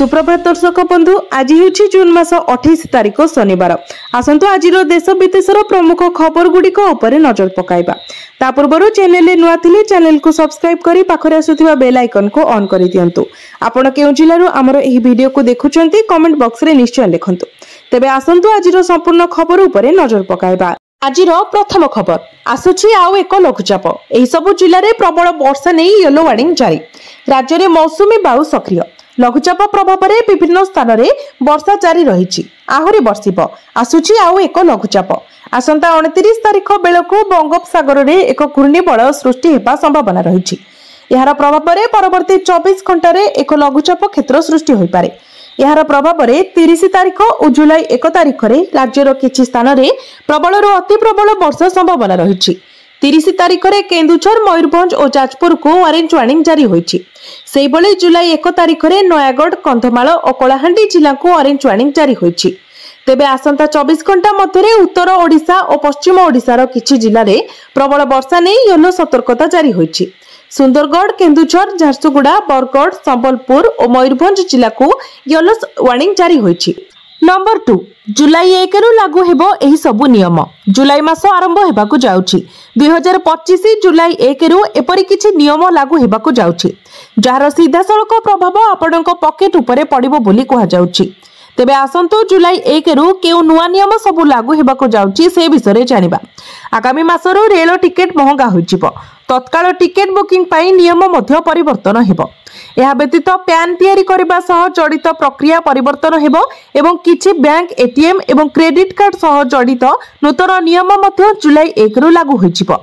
सुप्रभात दर्शक बंधु आज हूँ जून मास 28 तारिख शनिवार। आसतु आज देश विदेशर प्रमुख खबर गुड़िक नजर पकाइबा। ता पूर्व चैनल नुआ थिले चैनल को सब्सक्राइब करी पाखरे आसुथिबा बेल आइकन को ऑन करि दियंतु। आपण केउ जिल्लारु हमर एही वीडियो को देखुचंती कमेंट बॉक्स रे निश्चय लिखंतु। तेबे आसंतु आजिरो संपूर्ण खबर उपरे नजर पकाइबा। आजिरो प्रथम खबर आसुछि आउ एक लघुचाप। एही सबु जिल्ला रे प्रबल वर्षा नै येलो वार्निंग जारी। राज्य रे मौसुमी बायु सक्रिय। लघुचाप प्रभाव में विभिन्न स्थान में वर्षा जारी रही। आहरी बर्षिब आसुची आउ एक लघुचाप। आसंता 29 तारिख बेलू बंगोपसागर में एक घूर्णिबलय सृष्टि होगा संभावना रही। यार प्रभाव में परवर्ती 24 घंटे एक लघुचाप क्षेत्र सृष्टि हो पारे। यार प्रभाव में 30 तारिख और जुलाई 1 तारिख में राज्यर किछि स्थान में प्रबल अति प्रबल वर्षा संभावना रही। 30 तारिख में केन्दुझर मयूरभंज और जाजपुर को ऑरेंज वार्निंग जारी होईछि। सेही भली जुलाई 1 तारिख में नयागढ़ कंधमाल और कलाहांडी जिला को ऑरेंज वार्निंग जारी होईछि। तेबे आसंता 24 घंटा मध्य उत्तर ओडिशा और पश्चिम ओडिशार किछि जिले में प्रबल वर्षा नहीं येलो सतर्कता जारी होईछि। सुंदरगढ़, केन्दुझर, झारसुगुड़ा, बरगढ़, संबलपुर और मयूरभंज जिला को येलो वार्निंग जारी होईछि। नंबर 2 जुलाई 1 रु लागू हेबो एही सबु नियम। जुलाई मास आरंभ हेबाकु जाउछि। 2025 जुलाई 1 रु एपरि किछि नियम लागू हेबाकु जाउछि जार सीधा सड़क प्रभाव आपणक पॉकेट उपरे पड़िबो बोली कहा जाउछि। तेबे आसंतो जुलाई 1 रु केउ नुवा नियम सबु लागू हेबाकु जाउछि से विषय जानिबा। आगामी मासरो रेल टिकेट महंगा होइजिबो। तत्काल टिकेट बुकिंग पाई नियम मध्य परिवर्तन हेबो। यह व्यतीत पैन तैयारी करबा सह जड़ित प्रक्रिया परिवर्तन हेबो एवं किछि बैंक, एटीएम एवं क्रेडिट कार्ड सह जड़ित नूतन नियम मध्य जुलाई 1 रु लागू होइजिबो।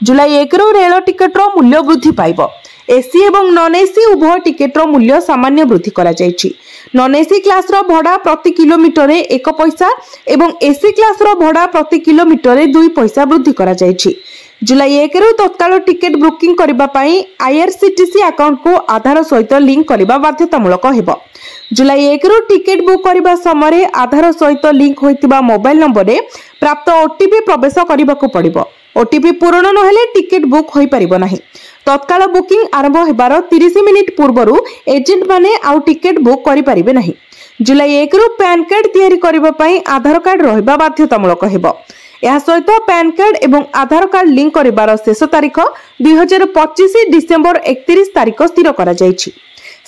जुलाई 1 रु रेल टिकेटर मूल्य वृद्धि पाइबो। एसी एवं नॉन एसी उभय टिकेटर मूल्य सामान्य वृद्धि करा जायछि। नॉन एसी क्लास रो भड़ा प्रति किलोमीटर 1 पैसा एवं एसी क्लास रो भड़ा प्रति किलोमीटर 2 पैसा वृद्धि करा जायछि। जुलाई 1 रु तत्काल टिकेट बुकिंग करबा पई आईआरसीटीसी अकाउंट को आधार सहित लिंक करबा बाध्यतामूलक हेबो। जुलाई 1 रु टिकेट बुक करबा समय आधार सहित लिंक होइतिबा मोबाइल नंबर रे प्राप्त ओटीपी प्रवेश करबाकू पड़िबो। ओटीपी पूर्ण न हेले टिकेट बुक होई परिबो नाही। तत्काल बुकिंग आरंभ हेबार 30 मिनिट पूर्वरु एजेंट माने आउ टिकेट बुक करि परिबे नाही। जुलाई 1 रु पैन कार्ड तैयारी करबा पई आधार कार्ड रहबा बाध्यतामूलक हेबो। यह सहित पैन कार्ड एवं आधार कार्ड लिंक करिबार शेष तारीख 2025 डिसेंबर 31 तारीख स्थिर करा जायछि।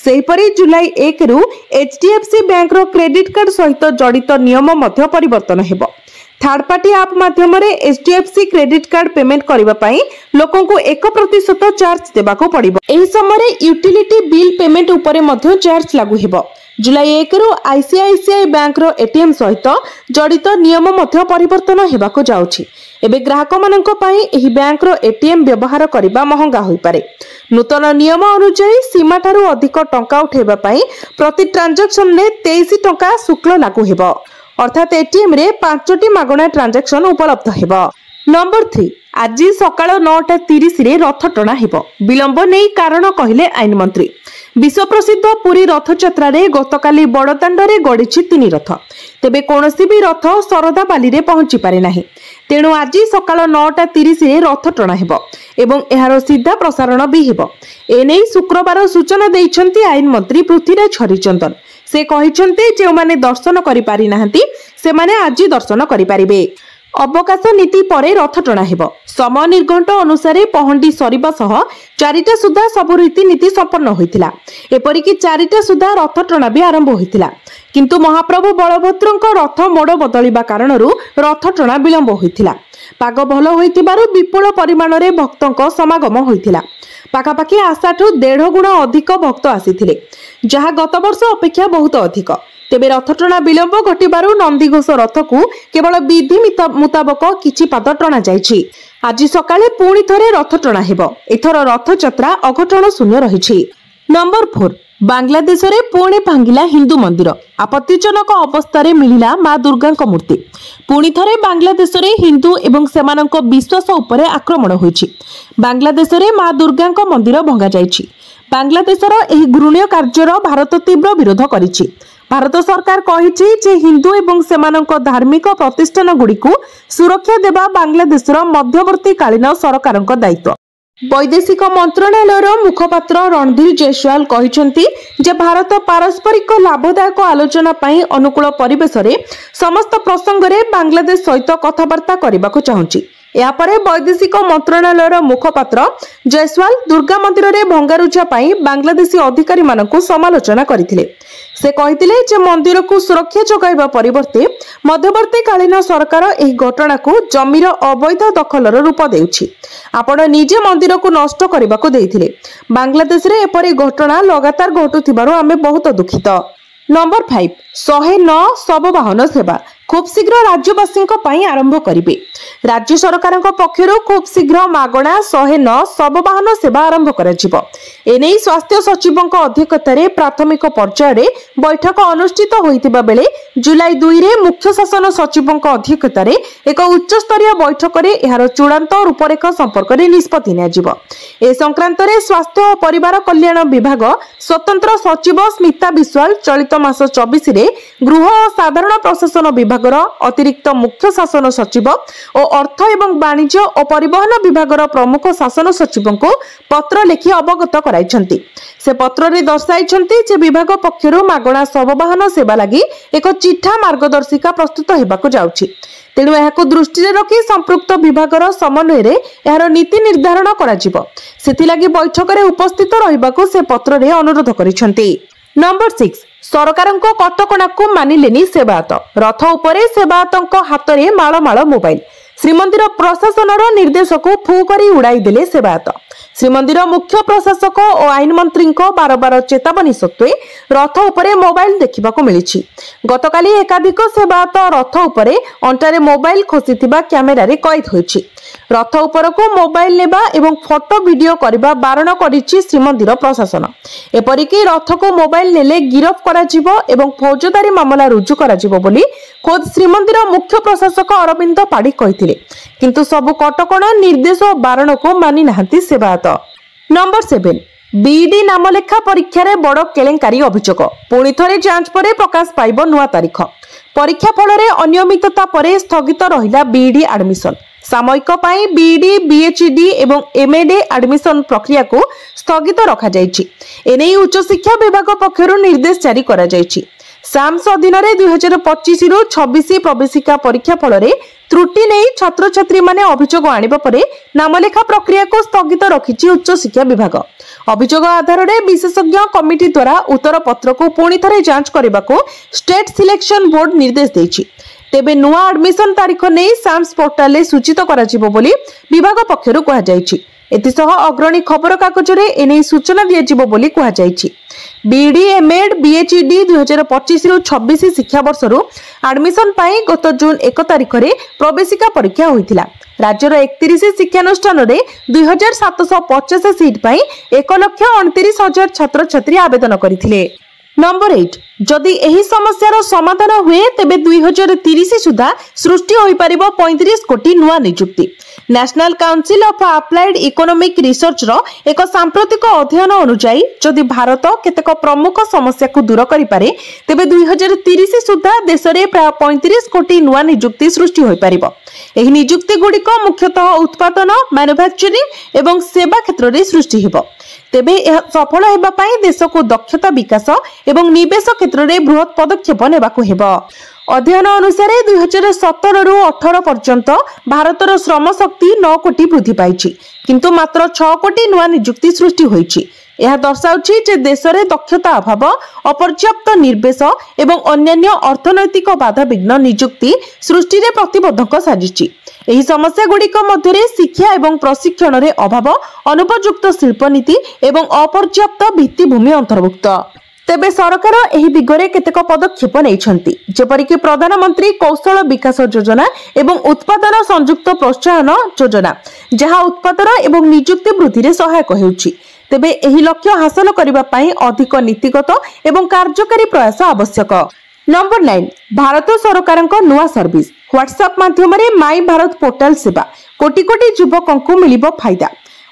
सेहीपरि जुलाई 1 रु एचडीएफसी बैंक रो क्रेडिट कार्ड सहित जड़ित नियम मध्य परिवर्तन हेबो। थर्ड पार्टी ऐप माध्यम एचडीएफसी क्रेडिट कार्ड पेमेंट करबा पई लोकन को 1% चार्ज देबाको पड़िबो। एही समय यूटिलिटी बिल पेमेंट उपरे मध्य चार्ज लागू हेबो। जुलाई 1 रु आईसीआईसीआई बैंक रो एटीएम सहित जड़ित नियम मध्य परिवर्तन हेबाको जाउछि। एबे ग्राहक माननक पई एही बैंक रो एटीएम व्यवहार करबा महंगा होई पारे। नूतन नियम अनुसार सीमा ठारू अधिक टंका उठेबा पई प्रति ट्रांजैक्शन रे 23 टंका शुल्क लागू हेबो। अर्थात एटीएम रे 5टी मागणा ट्रांजैक्शन उपलब्ध हेबो। नंबर 3 आज सकाळ 9:30 रे रथ टणा हेबो। विलंब नै कारण कहिले आईन मंत्री। विश्व प्रसिद्ध पुरी रथयात्रा रे गतकाली बड़दाण्ड रे गड़िछि 3 रथ। तेबे कोनोसी भी रथ सरदा बाली रे पहुंची पारे नाही। तेणु आज सकाळ 9:30 रे रथ टणा हेबो एवं एहार सीधा प्रसारण भी हेबो। एनै शुक्रवार सूचना दैछन्ती आईन मंत्री पृथ्वीराज हरिचंदन। से कहिछन्ते जे माने दर्शन करि पारि नाहंती से माने आज दर्शन करि पारिबे। अवकाश नीति परे रथ टणा हेबो। समय निर्घंट अनुसार पहंडी सरीबा सह 4टा सुधा सब रीति नीति संपन्न होइतिला। एपरि कि 4टा सुधा रथ टणा भी आरंभ होइतिला। किंतु महाप्रभु बलभद्रଙ୍କ रथ मोड़ बदलिबा कारणरू रथ टणा विलंब होइतिला। पाग भल होइतिबारु विपुल परिमाण रे भक्तଙ୍କ समागम होइतिला। पाखापाखि आशाठू 1.5 गुण अधिक भक्त आसीथिले, जहा गत वर्ष अपेक्षा बहुत अधिक। तेबे रथ टणा विलंब घटिबारु नंदीघोष रथ को केवल विधि मुताबक किछि पाद टणा जायछि। आज सकाळे पुणी थरे रथ टणा हेबो। एथर रथ यात्रा अघटन शून्य रहिछि। नंबर 4 बांग्लादेश रे पुणे भांगिला हिंदू मंदिर। आपत्तिजनक अवस्था रे मिलिला मां दुर्गा मूर्ति। पुणी थरे बांग्लादेश रे हिंदू एवं सेमानक विश्वास उपरे आक्रमण होइछि। बांग्लादेश रे मां दुर्गा मंदिर भंगा जायछि। बांग्लादेशर एही घृण्य कार्यर भारत तीव्र विरोध करिछि। भारत सरकार कहिछि जे हिंदू एवं सेमानक धार्मिक प्रतिष्ठान गुडी को सुरक्षा देबा बांग्लादेशर मध्यवर्ती कालीन सरकारक दायित्व। वैदेशिक मंत्रालयर मुखपात्र रणधीर जयसवाल कहते जे भारत पारस्परिक लाभदायक आलोचना पई अनुकूल परिवेश रे समस्त प्रसंग रे बांग्लादेश सहित कथबार्ता करने को चाहूँगी। यापर वैदेशिक मंत्रालयर मुखपात्र जयसवाल दुर्गा मंदिर रे भंगारुजा पई बांग्लादेशी अधिकारी मानकु समालोचना करथिले। से कहिथिले जे मंदिर को सुरक्षा जोगाइबा परिवर्ते मध्यवर्तीकालीन सरकार एही घटना को जमीर अवैध दखलर रूप देउछि। आपण निजे मंदिर को नष्ट करने को देइथिले। बांग्लादेश रे एपरि घटना लगातार घटुथिबारु आमे बहुत दुखित। नंबर 5 109 शववाहन सेवा खूब शीघ्र राज्यवासी आरंभ करेंगे। राज्य सरकार पक्षर खूब शीघ्र मागणा 109 शववाहन सेवा आरंभ कर स्वास्थ्य सचिव अध्यक्षतार प्राथमिक पर्यायर बैठक अनुष्ठित होता बेले जुलाई 2 रे मुख्य शासन सचिव अध्यक्षतार एक उच्च स्तरीय बैठक में यार चूड़ांत रूपरेख संपर्क में निष्पत्ति ए संक्रांत में स्वास्थ्य और परिवार कल्याण विभाग स्वतंत्र सचिव स्मिता विश्वाल चलित मास 24 रे गृह और साधारण प्रशासन विभाग अतिरिक्त मुख्य शासन सचिव और अर्थ एवं वाणिज्य और परिवहन विभाग प्रमुख शासन सचिव को पत्र लिखि अवगत कराइछंती। से पत्र रे दर्शाइछंती जे विभाग पक्षरु मागणा शववाहन सेवा लगी एक चिठा मार्गदर्शिका प्रस्तुत हेबाकु जाउछि। तेणु एहाकु दृष्टि रे रखी संपृक्त विभागर समन्वय रे एहार नीति निर्धारण कराजिबो। सेथिलागि बैठक रे उपस्थित रहिबाकु से पत्र रे अनुरोध करिछंती। नंबर 6 सरकार कटकणा को मानिलेनी सेवायत रथ उपरे सेवायत हाथ में माल मोबाइल श्रीमंदिर प्रशासन निर्देश को फू कर उड़ाई देले सेवायत। श्रीमंदिर मुख्य प्रशासक और आईन मंत्री बार बार चेतावनी सत्वे रथ उपरे मोबाइल देखा मिली। गतकाली एकाधिक सेवायत रथ उपरे अंटारे मोबाइल खोसीथिबा कैमेरा रे कैद होइछि। रथ उपरको मोबाइल नेबा एवं फोटो वीडियो करबा बारण करिछि श्रीमंदिर प्रशासन। एपरिकी रथ को मोबाइल नेले गिरफ कराजिबो एवं फौजदारी मामला रुजु कराजिबो बोली खोद श्रीमंदिर मुख्य प्रशासक अरविंद पाड़ी कहिथिले। किंतु सबु कटकणा निर्देश और बारण को मानि नाहंती सेवायत। नंबर 7 बीईडी नामलेखा परीक्षा रे बड़ केलेंकारी अभियोग पुणी थरे जांच पर प्रकाश पाइब नुआ तारीख। परीक्षा फल रे अनियमितता परे स्थगित रहिला बीईडी एडमिशन। सामयिक पाई बीईडी बीएचडी एवं एमएडी एडमिशन प्रक्रिया को स्थगित रखा जायछि। एने उच्च शिक्षा विभाग पक्षरु निर्देश जारी करा जायछि। साम्स अधीन 2025 रु 26 प्रवेशिका परीक्षा फल रे त्रुटि नहीं छात्र छात्री माने अभियोग आनिबा परे नामलेखा प्रक्रिया को स्थगित रखिछि उच्च शिक्षा विभाग। अभियोग आधार रे विशेषज्ञ कमिटी द्वारा उत्तर पत्र को पुणी थरे जांच करबा को स्टेट सिलेक्शन बोर्ड निर्देश देछि। तेबे नुआ एडमिशन तारीख नहीं साम्स पोर्टाल रे सूचित कराजिबो बोली विभाग पक्षरु कहा जायछि। एतिसह अग्रणी खबर कागज रे एने सूचना दियाजिबो बोली कहा जायछि। बीईडी एमएड बीएचडी 2025 रु 26 शिक्षा वर्ष रु एडमिशन पाई गत जून 1 तारिख रे प्रवेशिका परीक्षा होइथिला। राज्यर 31 शिक्षानुष्ठान रे 2750 सीट पाई 1,29,000 छात्र छात्री आवेदन करिथिले। नंबर 8 जदि एही समस्यार समाधान हुए तेबे 2030 सुधा सृष्टि होई परिबो 35 कोटी नुआ नियुक्ति। National council of applied economic research रो एक सांप्रतिक अध्ययन अनुसार जदि भारत केतेक प्रमुख समस्या को दूर करि पारे तेबे 2030 सुधा देश रे प्राय 35 कोटी नुआ नियुक्ति सृष्टि होई परिबो। एही नियुक्ति गुडी को मुख्यतः उत्पादन मैन्युफैक्चरिंग एवं सेवा क्षेत्र रे सृष्टि हेबो। तेबे यह सफल हेबा पाई देश को दक्षता विकास एवं निवेश क्षेत्र में बृहत पदक्षेप नेबाकु हेबो। अध्ययन अनुसार 2017 रु 18 पर्यंत भारतर श्रम शक्ति 9 कोटी वृद्धि पाइछि किंतु मात्र 6 कोटी नुआ नियुक्ति सृष्टि होइछि। यह दर्शाउछि जे देश में दक्षता अभाव अपर्याप्त निवेश एवं अन्य अर्थनैतिक बाधा विघ्न नियुक्ति सृष्टि में प्रतिबंधक साजिछि। एही समस्या गुड़िक मध्य शिक्षा एवं प्रशिक्षण रे अभाव अनुपयुक्त शिल्पनीति एवं अपर्याप्त भित्तिभूमि अंतर्भुक्त। तेबे सरकार एही दिगरे केतेक पदक्षेप नेइछन्ति जेपरिक प्रधानमंत्री कौशल विकास योजना एवं उत्पादन संयुक्त प्रोत्साहन योजना जहां उत्पादन एवं नियुक्ति वृद्धि रे सहायक हेउछि। तेबे एही लक्ष्य हासिल करिबा पई अधिक नीतिगत एवं कार्यकारी प्रयास आवश्यक। नंबर 9 भारत सरकार नुआ सर्विस व्हाट्सएप माध्यम माई भारत पोर्टाल सेवा कोटी कोटी युवकों को मिलिबो फायदा।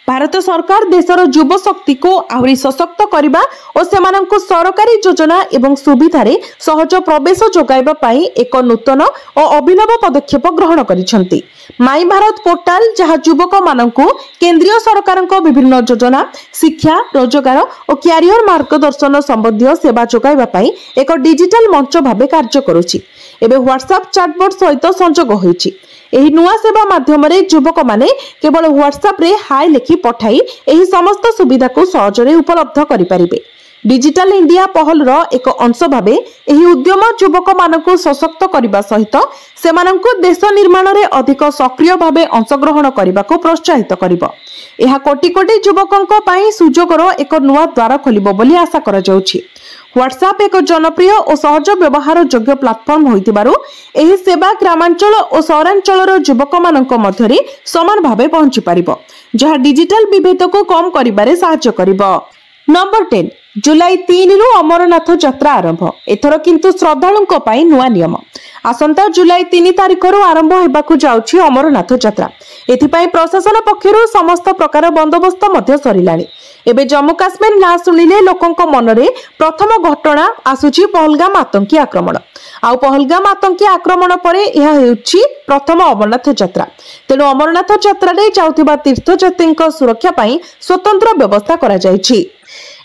भारत सरकार देशर युव शक्ति को आहरी सशक्त करने और सेमानंकु सरकारी योजना एवं सुविधारे सहज प्रवेश जोगाइबा पाई एक नूतन और अभिनव पदक्षेप ग्रहण करिसेंती। माई भारत पोर्टाल जहाँ युवक मानंकु केंद्रीय सरकार विभिन्न योजना शिक्षा रोजगार और क्यारियर मार्गदर्शन संबंधी सेवा जोगाइबा पाई एक डिजिटल मंच भाव कार्य करुछि। एबे व्हाट्सएप चैटबॉट सहित संजोग होइछि। एही नुआ सेवा माध्यम युवक माने केवल व्हाट्सएप रे हाय लिखि पठाई एही समस्त सुविधा को सहजरे उपलब्ध करि परिबे। डिजिटल इंडिया पहल रो एक अंश भावे एही उद्यम युवक मानकु सशक्त करबा सहित सेमानंकु देश निर्माण रे अधिक सक्रिय भावे अंशग्रहण करबा को प्रोत्साहित करिवो। एहा कोटि कोटि युवकंक पई सुजोगर एक नुआ द्वार खोलिबो बोली आशा करा जाउछि। व्हाट्सएप एक जनप्रिय और सहज व्यवहार योग्य प्लाटफर्म होइतिबारु एही सेवा ग्रामांचल और सहरांचलर युवक मानक मध्यरे समान भावे पहुंची पारिबो, जहाँ डिजिटल विभेद को कम करिबारे सहायता करिबो। नंबर 10 जुलाई 3 रु अमरनाथ यात्रा आरंभ। एथर किंतु श्रद्धालुंक पई नुआ नियम। आसंता जुलाई 3 तारिख रु आरंभ हेबाकु जाउछि अमरनाथ यात्रा। एथिपाई प्रशासन पक्षरु समस्त प्रकार बंदोबस्त मध्य सरिलाणी। एबे जम्मू काश्मीर ना सुनिले लोकंक मनरे प्रथम घटना आसुछि पहलगाम आतंकी आक्रमण। आउ पहलगाम आतंकी आक्रमण परे यह हेउछि प्रथम अमरनाथ यात्रा। तेणु अमरनाथ यात्रा रे जाउथिबा तीर्थयात्रींक सुरक्षा पई स्वतंत्र व्यवस्था करा जायछि।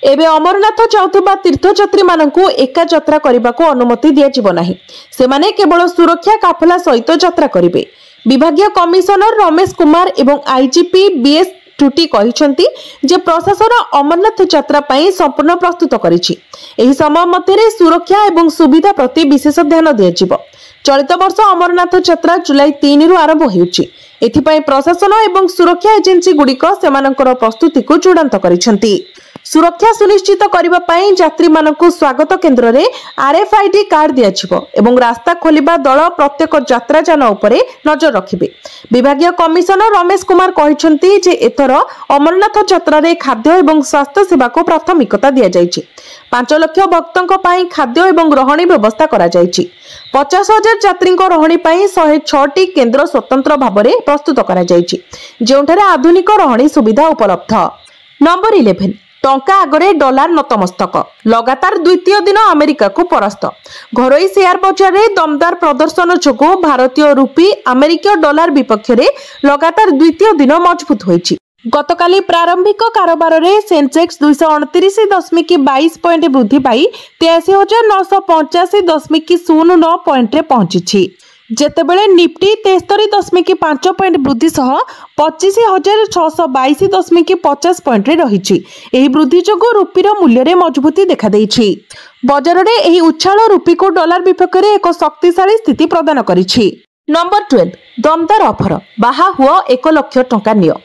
एबे अमरनाथ जाउथिबा तीर्थयात्री मानकु एका यात्रा करबाको अनुमति दिया जिवो नाही। सेमाने केवल सुरक्षा काफला सहित यात्रा करिवे। विभागीय कमिशनर रमेश कुमार एवं आईजीपी बीएस टुटी कहिसंती जे प्रशासन अमरनाथ यात्रा पई संपूर्ण प्रस्तुत करिछि। एही समय मध्यरे सुरक्षा एवं सुविधा प्रति विशेष ध्यान दियाजिवो। चलित वर्ष अमरनाथ यात्रा जुलाई 3 रु आरंभ हेउछि। एथिपई प्रशासन एवं सुरक्षा एजेंसी गुडिक सेमानकर प्रस्तुति को चूड़ांत करिसंती। सुरक्षा सुनिश्चित करबा पई यात्री मानकु स्वागत केंद्र रे आरएफआईडी कार्ड दियाजिवो एवं रास्ता खोलिबा दल प्रत्येक यात्रा जान उपरे नजर रखिबे। विभागीय कमिशनर रमेश कुमार कहिसंती जे एथर अमरनाथ यात्रा रे खाद्य एवं स्वास्थ्य सेवा को प्राथमिकता दिया जायछि। 5 लाख भक्तों पई खाद्य एवं रहणी व्यवस्था करा जायछि। 50,000 यात्री रहणी पई 106टी केंद्र स्वतंत्र भाबरे प्रस्तुत करा जायछि, जेउठारे आधुनिक रहणी सुविधा उपलब्ध। नंबर 11 टंका आगरे डॉलर नतमस्तक। लगातार द्वितीय दिन अमेरिका को परास्त। घरोई शेयर बजार रे दमदार प्रदर्शन जोगो भारतीय रूपी अमेरिकीय डॉलर विपक्ष रे लगातार द्वितीय दिन मजबूत होइछि। गतकाली प्रारंभिक कारोबार रे सेंसेक्स 238.22 पॉइंट वृद्धि पाई 83,985.09 पॉइंट रे पहुंची। जेतेबेले निफ्टी 73.5 पॉइंट वृद्धि सह 25,622.50 पॉइंट रे रहिछि। एही वृद्धि जोगु रुपीर मूल्य रे मजबूती देखा देइछि। बजार रे एही उछाल रुपी को डॉलर विपक्ष रे एक शक्तिशाली स्थिति प्रदान करिछि। नंबर 12 दमदार ऑफर बाहा हुआ 1 लाख टंका नियो।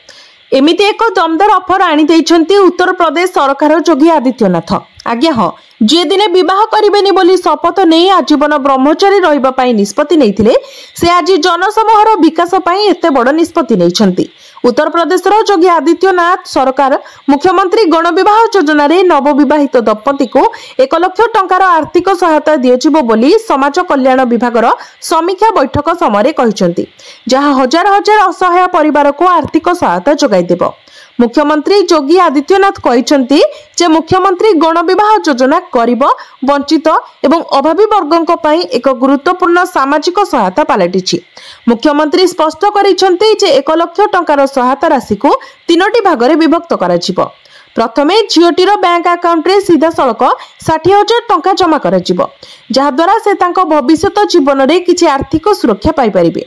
एमिति एक दमदार ऑफर आनी देइछन्ती उत्तर प्रदेश सरकार योगी आदित्यनाथ। आज्ञा हाँ, जे दिने विवाह करिबेनी बोली शपथ नहीं आजीवन ब्रह्मचारी रहिबा पाई निष्पत्ति नैथिले से आज जनसमूहर विकास पाई एते बड़ निष्पत्ति नैछन्ती। उत्तर प्रदेशर योगी आदित्यनाथ सरकार मुख्यमंत्री गण विवाह योजना रे नवविवाहित दंपति को 1 लाख टंकार आर्थिक सहायता दियजिबो बोली समाज कल्याण विभागर समीक्षा बैठक समय कहिसंती, जहां हजार हजार असहाय परिवार को आर्थिक सहायता जोगाई देबो। मुख्यमंत्री योगी आदित्यनाथ कहिसंती जे मुख्यमंत्री गण विवाह योजना गरीब वंचित एवं अभावी वर्गों पई एक गुरुत्वपूर्ण सामाजिक सहायता पालटिछि। मुख्यमंत्री स्पष्ट करिसंती जे 1 लाख टंकार सहायता राशि को 3टी भागरे विभक्त कराजिबो। प्रथमे झियोटीर बैंक अकाउंट रे सीधा सड़क 60,000 टंका जमा कराजिबो, जहा द्वारा से तांको भविष्यत जीवन रे किछि आर्थिक सुरक्षा पाई परिबे।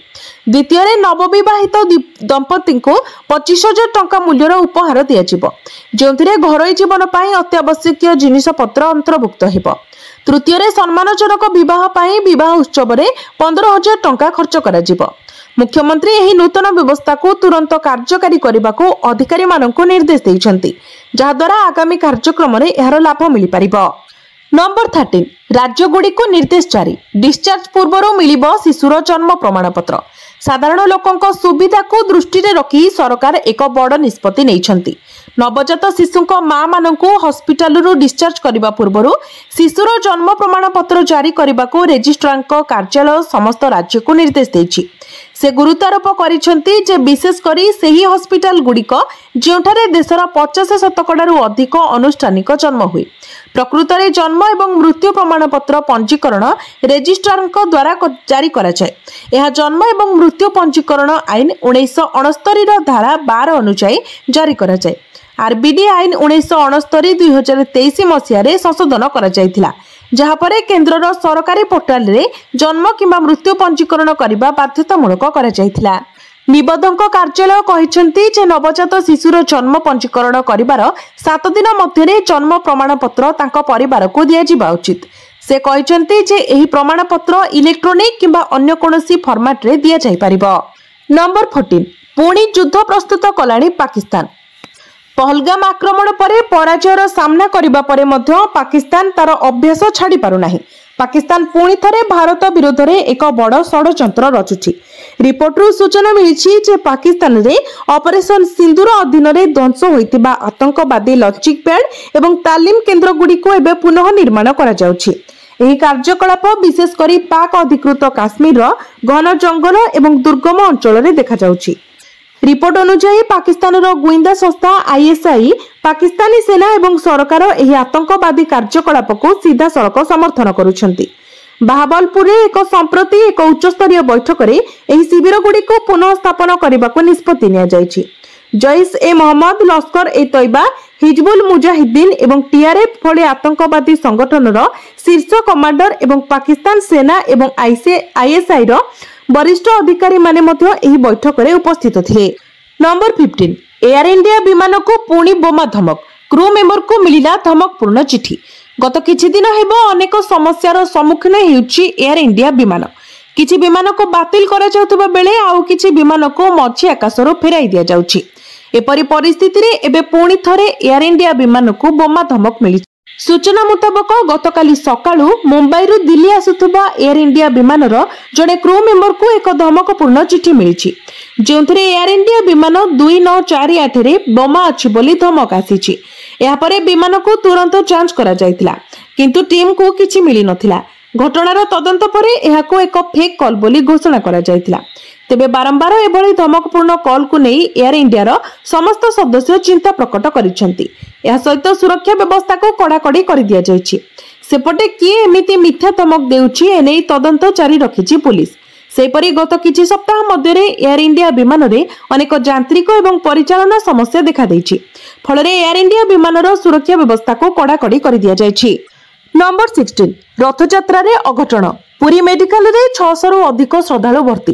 द्वितीय रे नवविवाहित दंपति को 25,000 टंका मूल्यर उपहार दियाजिबो, जोंथिरे घरोई जीवन पाई अत्यावश्यक जिनिस पत्र अंतर्भुक्त हेबो। तृतीय रे सम्मानजनक विवाह पाई विवाह उत्सव रे 15,000 टंका खर्च कराजिबो। मुख्यमंत्री एही नूतन व्यवस्था को तुरंत कार्यकारी करने को अधिकारी मानक निर्देश देइछन्ति, जहा द्वारा आगामी कार्यक्रम रे एहार लाभ मिली परिबो। नंबर 13 राज्य गुडी को निर्देश जारी। डिस्चार्ज पूर्व मिलिबो शिशुर जन्म प्रमाणपत्र। साधारण लोकंक सुविधा को दृष्टि रे रखी सरकार एक बड़ निष्पत्ति नैछन्ति। नवजात शिशुंक मां मानकु हॉस्पिटल रु डिस्चार्ज करिबा पूर्व शिशुर जन्म प्रमाणपत्र जारी करने को रेजिस्ट्रार कार्यालय समस्त राज्य को निर्देश देछि। से गुरुत्वारोप करिसेंती जे विशेषकर सही हॉस्पिटल गुड़िक जोठारे देशर 50% अधिक अनुष्ठानिक जन्म हुए प्रकृत में जन्म एवं मृत्यु प्रमाणपत्र पंजीकरण रेजिस्ट्रार द्वारा जारी करा जाए। यह जन्म एवं मृत्यु पंजीकरण आईन 1969 धारा 12 अनुसार जारी करा जाए। आरबीडी आईन 1969 2023 मसीह संशोधन करा जायतिला जहाँपर केन्द्रर सरकारी पोर्टाल रे जन्म किंबा मृत्यु पंजीकरण करने बाध्यतामूलक करा जायतिला। निबंधक कार्यालय कहिसेंती जे नवजात शिशुर जन्म पंजीकरण करिवार 7 दिन मध्य जन्म प्रमाणपत्र तांको परिवार को दिया जिबा उचित। से कहिसेंती जे एही प्रमाणपत्र इलेक्ट्रोनिक किंबा अन्य कोनोसी फॉर्मेट रे दिया जाय परिबो। नंबर 14 पुणी युद्ध प्रस्तुत कलानी पाकिस्तान। पहलगाम आक्रमण पर पराजयर सामना करबा परे मध्य पाकिस्तान तार अभ्यास छाड़ी पारु नाही। पाकिस्तान पुणी थरे भारत विरोध में एक बड़ षड्यंत्र रचुछि। रिपोर्टरू सूचना मिली जे पाकिस्तान रे ऑपरेशन सिंदूर अधीन रे ध्वंस होइतिबा आतंकवादी लॉन्चिंग पैड एवं तालीम केन्द्र गुड़िको एबे पुनः निर्माण करा जाउछि। एही कार्यकलाप विशेषकर पाक अधिकृत काश्मीर घन जंगल एवं दुर्गम अंचल रे देखा जाउछि। रिपोर्ट अनुसार पाकिस्तान गुइंदा संस्था आईएसआई पाकिस्तानी सेना एवं सरकार एही आतंकवादी कार्यकलाप को सीधा सड़क समर्थन करुछंती। बाहावलपुर एक संप्रति एक उच्चस्तरीय बैठक में एही शिविर गुड़ी को पुनः स्थापन करने को निष्पत्ति निया जायछि। जैश ए मोहम्मद, लश्कर ए तैयबा, हिजबुल मुजाहिदीन एवं टीआरएफ भली आतंकवादी संगठन शीर्ष कमांडर एवं पाकिस्तान सेना एवं आईएसआई वरिष्ठ अधिकारी माने मध्य एही बैठक में उपस्थित थे। नंबर 15 एयर इंडिया विमान को पुणी बोमा धमक, क्रू मेंबर को मिलिला धमकपूर्ण चिठी। गत किछि दिन हेबो अनेक समस्यार सम्मुखीन हेउछि एयर इंडिया विमान। किछि विमान को बातिल करा जाउतबा बेले आउ किछि विमान को मझी आकाशरो फेराई दिया जाउछि। एपरि परिस्थिति रे एबे पुणी थरे एयर इंडिया विमान को बोमा धमक मिली। सूचना मुताबक गतकाली सकाळु मुंबई रु दिल्ली आसुथबा एयर इंडिया विमानर जड़े क्रू मेंबर को एक धमकपूर्ण चिठी मिली जोंथरे एयर इंडिया विमान 2948 रे बोमा अछि बोली धमक आसीछि। या परे विमान को तुरंत जांच करा जायतिला किंतु टीम को किछि मिली नथिला। घटनार तदंत परे एहाको एक फेक कॉल बोली घोषणा करा जायतिला। तेबे बारंबार एभली धमकपूर्ण कॉल को नहीं एयर इंडिया रो समस्त सदस्य चिंता प्रकट करिसेंती। या सहित सुरक्षा व्यवस्था को कड़ाकड़ी कर दिया जायछि। सेपटे किए एमिति मिथ्या धमक देउछि एनै तदंत जारी रखिछि पुलिस। सेपरि गत किछि सप्ताह मध्य एयर इंडिया विमान रे अनेक यांत्रिक एवं परिचालन समस्या देखा दैछि। फलरे एयर इंडिया विमानर सुरक्षा व्यवस्था को कड़ाकड़ी कर दिया जायछि। नंबर 16 रथयात्रा रे अघटन, पुरी मेडिकल रे 600 रु अधिक श्रद्धालु भर्ती।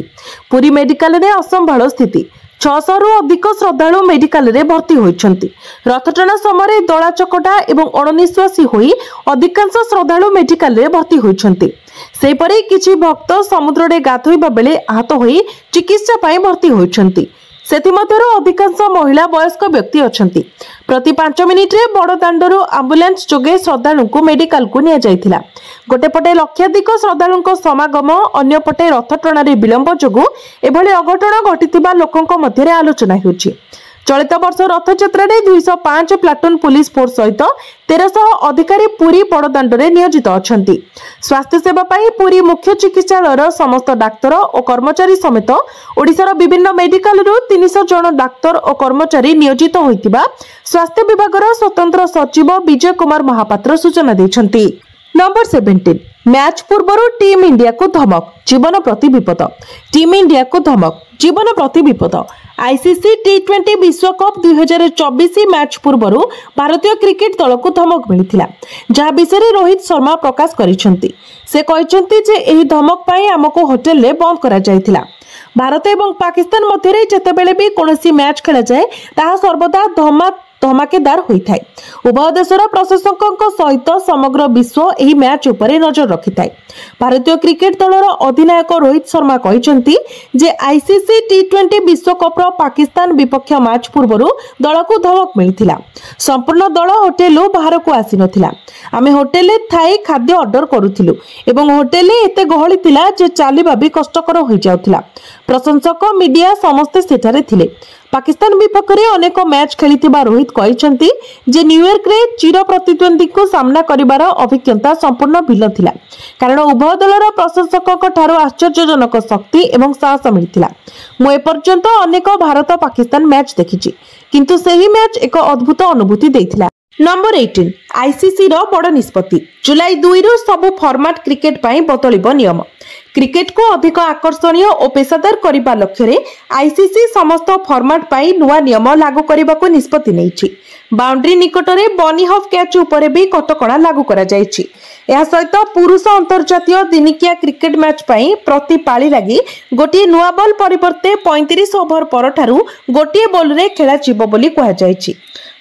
पुरी मेडिकल रे असंभाळ स्थिति, 600 रु अधिक श्रद्धालु मेडिकल रे भर्ती होइछंती। रथटଣା समय दला चकटा एवं अणनिश्वासी होई अधिकांश श्रद्धालु मेडिकल रे भर्ती होइछंती। सेपरि किछि भक्त समुद्र रे गाधोइबा बेले आहत होई चिकित्सा पाई भर्ती होइछंती। सेथिमध्यरु अधिकांश महिला वयस्क व्यक्ति अछंती। प्रति 5 मिनिट रे बड़ दांडरू एम्बुलेंस जोगे श्रद्धालु को मेडिकल को निया जायतिला। गोटे पटे लक्षाधिक श्रद्धालुଙ୍କ समागम, अन्य पटे रथटଣା रे विलंब जोगु एभली अघटन घटितिबा लोकଙ୍କ मध्यरे आलोचना हेउछि। चलित वर्ष रथयात्रा रे 205 प्लाटून पुलिस फोर्स सहित 1300 अधिकारी पुरी बड़दाण्ड रे नियोजित अछंती। स्वास्थ्य सेवा पाई पुरी मुख्य चिकित्सालयर समस्त डाक्तर और कर्मचारी समेत ओडिशार विभिन्न मेडिकल रु 300 जन डाक्तर और कर्मचारी नियोजित होइतिबा स्वास्थ्य विभागर स्वतंत्र सचिव विजय कुमार महापात्र सूचना दैछंती। नंबर 17 मैच पूर्व टीम इंडिया को धमक, जीवन प्रति विपद। टीम इंडिया को धमक, जीवन प्रति विपद। आईसीसी टी20 विश्वकप 2024 मैच पूर्व भारतीय क्रिकेट दल को धमक मिली जहाँ विषय रोहित शर्मा प्रकाश करिसेंती। से कहिसेंती जे एही धमक पाई हमको होटेल रे बंद करा जायतिला। भारत एवं पाकिस्तान मध्य जेतेबेले भी कोनोसी मैच खेला जाए ताहा सर्वदा धमाकेदार होता है। उभय देशर प्रशासकों सहित समग्र विश्व एही मैच उपरे नजर रखिथाय। भारतीय क्रिकेट दलर अधिनायक रोहित शर्मा कहिसेंती जे आईसीसी टी20 विश्वकप पाकिस्तान विपक्ष मैच पूर्व दल को धमक मिली। संपूर्ण दल होटेल बाहर को आसी नथिला। आमे होटेल थाई खाद्य ऑर्डर करूथिलु एवं होटेल एते गहली थिला जे चालिबा भी कष्टकर होई जाउथिला। प्रशंसक मीडिया समस्ते सेठारे थिले। पाकिस्तान विपक्ष में अनेक मैच खेलिथिबा रोहित कहिसंती जे न्यूयॉर्क रे चिर प्रतिद्वंदी को सामना करिवार अभिज्ञता संपूर्ण भिन्न थिला कारण उभय दलर प्रशंसक ठारो आश्चर्यजनक शक्ति एवं साहस मिलिथिला। मु एपर्यंत अनेक भारत पाकिस्तान मैच देखिछि किंतु सही मैच एक अद्भुत अनुभूति देथिला। नंबर 18 आईसीसी रो बड़ निष्पत्ति जुलाई 2 रु सबु फॉर्मेट क्रिकेट पई बदलिबो नियम। क्रिकेट को अधिक आकर्षणीय और पेशादार करने लक्ष्य रे आईसीसी समस्त फॉर्मेट पई नुआ नियम लागू करने को निष्पत्ति नेछि। बाउंड्री निकट में बनी ऑफ कैच उपरे भी कटकणा लागू करा जायछि। यह सहित पुरुष अंतर्जातीय दिनिकिया क्रिकेट मैच पई प्रति पाली लगी गोटे नुआ बॉल परिवर्ते 35 ओवर पर ठारू गोटे बॉल रे खेला जीव बोली कहा जायछि।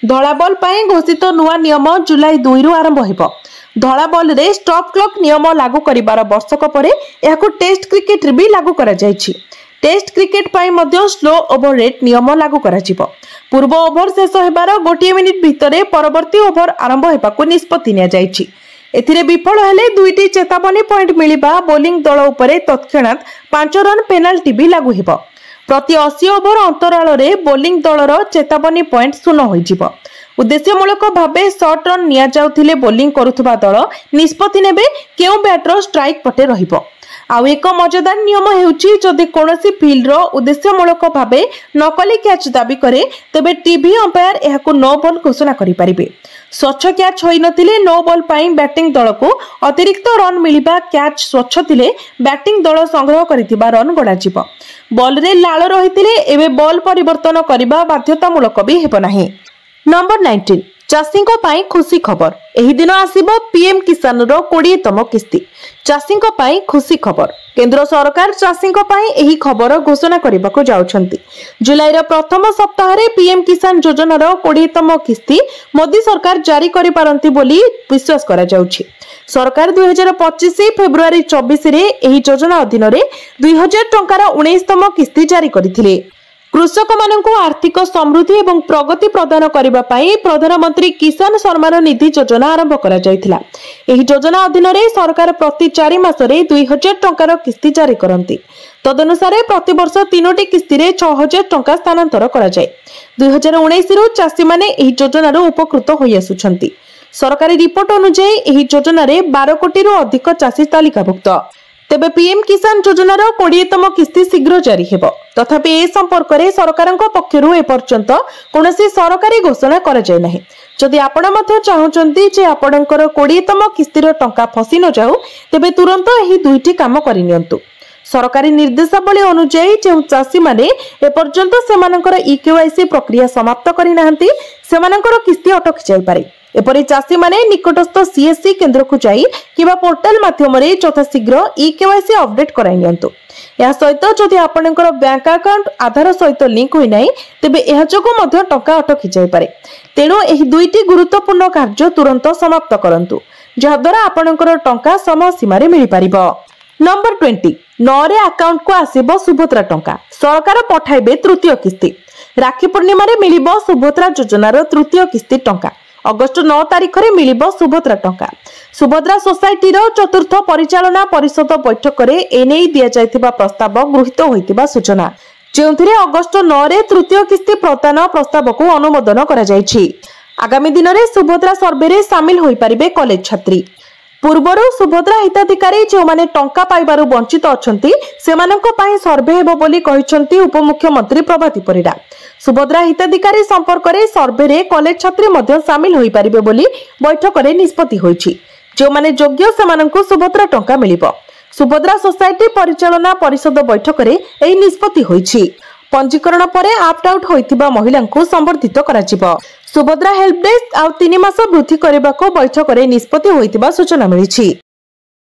धला बॉल पई घोषित नुआ नियम जुलाई 2 रु आरंभ हेबो। धला बॉल रे स्टॉप क्लॉक नियम लागू करिबार वर्षक परे याकु टेस्ट क्रिकेट रे भी लागू करा जायछि। टेस्ट क्रिकेट पई मध्य स्लो ओवर रेट नियम लागू करा जिवो। पूर्व ओवर शेष हेबार गोटे मिनिट भितरे परवर्ती ओवर आरंभ हेबाकु निष्पत्ति निया जायछि। एथिरे विफल हेले दुईटी चेतावनी पॉइंट मिलिबा बोलिंग दल उपरे तत्क्षणात 5 रन पेनाल्टी भी लागू हेबो। प्रति 80 ओवर अंतराल रे बोलिंग दलर चेतावनी पॉइंट शून्य होई जिवो। उद्देश्यमूलक भावे शॉर्ट रन निया जाउथिले बोलिंग करुथबा दल निष्पत्ति नेबे केउ बैटर स्ट्राइक पटे रहिबो। आउ एक मजेदार नियम हेउची जदि कोनोसी फील्ड रो उद्देश्यमूलक भावे नकली कैच दाबी करे तबे टीवी अंपायर एहाकु नो बॉल घोषणा करि परिबे। स्वच्छ कैच होई नथिले नो बॉल पाई बैटिंग दल को अतिरिक्त रन मिलिबा, कैच स्वच्छ थिले बैटिंग दल संग्रह करिथिबा रन गणा जिवो। बॉल रे लाल रहिथिले एबे बॉल परिवर्तन करिबा बाध्यतामूलक भी हेबो नाही। नंबर 19 चाषी खुशी खबर एही दिन आसीबो पीएम किसान रो 20तम किस्ती। चाषी खुशी खबर केंद्र सरकार चाषी एही खबर घोषणा करने जाउछंती। जुलाई रो प्रथम सप्ताह रे पीएम किसान योजना रो 20तम किस्ती मोदी सरकार जारी करि पारंती बोली विश्वास करा जाउछि। सरकार 2025 फेब्रुआरी 24 रे एही योजना अधीन रे 2000 टंकार 19तम किस्ती जारी करथिले। कृषक मानक आर्थिक समृद्धि एवं प्रगति प्रदान करने प्रधानमंत्री किसान सम्मान निधि योजना आरंभ करा जायतिला। एही योजना अधीन रे सरकार प्रति 4 मास रे 2000 टंकार किस्ती जारी करंती। तदनुसार प्रति वर्ष 3टी किस्ती रे 6000 टंका स्थानांतर करा जाय। 2019 रु चाषी माने एही योजना रो उपकृत होई आसुछंती। सरकारी रिपोर्ट अनुसार एही योजना रे 12 कोटी रु अधिक चाषी तालिकाभुक्त। तेबे पीएम किसान योजनार 20तम किस्ती शीघ्र जारी हेबो। तथापि ए संपर्क में सरकार पक्षरु एपर्यंत कोनोसी सरकारी घोषणा करा जाय नाही। जदि आपण मध्य चाहुचंती जे आपणकर 20तम किस्तीर टंका फसी न जाऊ तेबे तुरंत एही दुईटी काम करि नियंतु। सरकारी निर्देशावली अनुसार जो चाषी माने एपर्यंत सेमानकर ईकेवाईसी प्रक्रिया समाप्त करि नाहंती सेमानकर किस्ती अटक जाय पारे। एपरि चाषी माने निकटस्थ सीएससी केंद्र को जाई किबा पोर्टल माध्यम रे यथाशीघ्र ईकेवाईसी अपडेट कराई नियंतु। या सहित जदि आपणकर बैंक अकाउंट आधार सहित लिंक होई नाही तेबे एहा जोगो मध्य टंका अटकी जाय पारे। तेणु एही दुईटी गुरुत्वपूर्ण कार्य तुरंत समाप्त करंतु जहाद्वारा आपणकर टंका समय सीमा रे मिलि पारिबो। नंबर 20 नरे अकाउंट को आसीबो सुभद्रा टंका सरकार पठाइबे तृतीय किस्ती। राखी पूर्णिमा रे मिलिबो सुभद्रा योजनार तृतीय किस्ती टंका। अगस्ट 9 तारिख में मिलिबो सुभद्रा टंका। सुभद्रा सोसाइटी रो चतुर्थ परिचालना परिषद बैठक रे एने दिया जायतिबा प्रस्ताव गृहीत होइतिबा सूचना जेउथिरे अगस्ट 9 रे तृतीय किस्ती प्रदान प्रस्ताव को अनुमोदन करा जायछि। आगामी दिन में सुभद्रा सर्वे रे शामिल होई परिबे कॉलेज छात्री। पूर्वर सुभद्रा हिताधिकारी जो माने टंका पाइबारु वंचित अछंती सेमानंको पाई सर्वे हेबो बोली कहिसंती उपमुख्यमंत्री प्रभाती परिडा। सुभद्रा हिताधिकारी संपर्क में सर्वे रे कॉलेज छात्री मध्य शामिल होई परिबे बोली बैठक रे निष्पत्ति होईछि। जो माने योग्य सेमानंको सुभद्रा टंका मिलिबो। सुभद्रा सोसाइटी परिचालना परिषद बैठक रे एही निष्पत्ति होईछि। पंजीकरण परे आप्ट आउट होइतिबा महिलांको संबर्धित कराजिबो। सुभद्रा हेल्प डेस्क आउ 3 मास वृद्धि करबाको बैठक रे निष्पत्ति होइतिबा सूचना मिलिछि।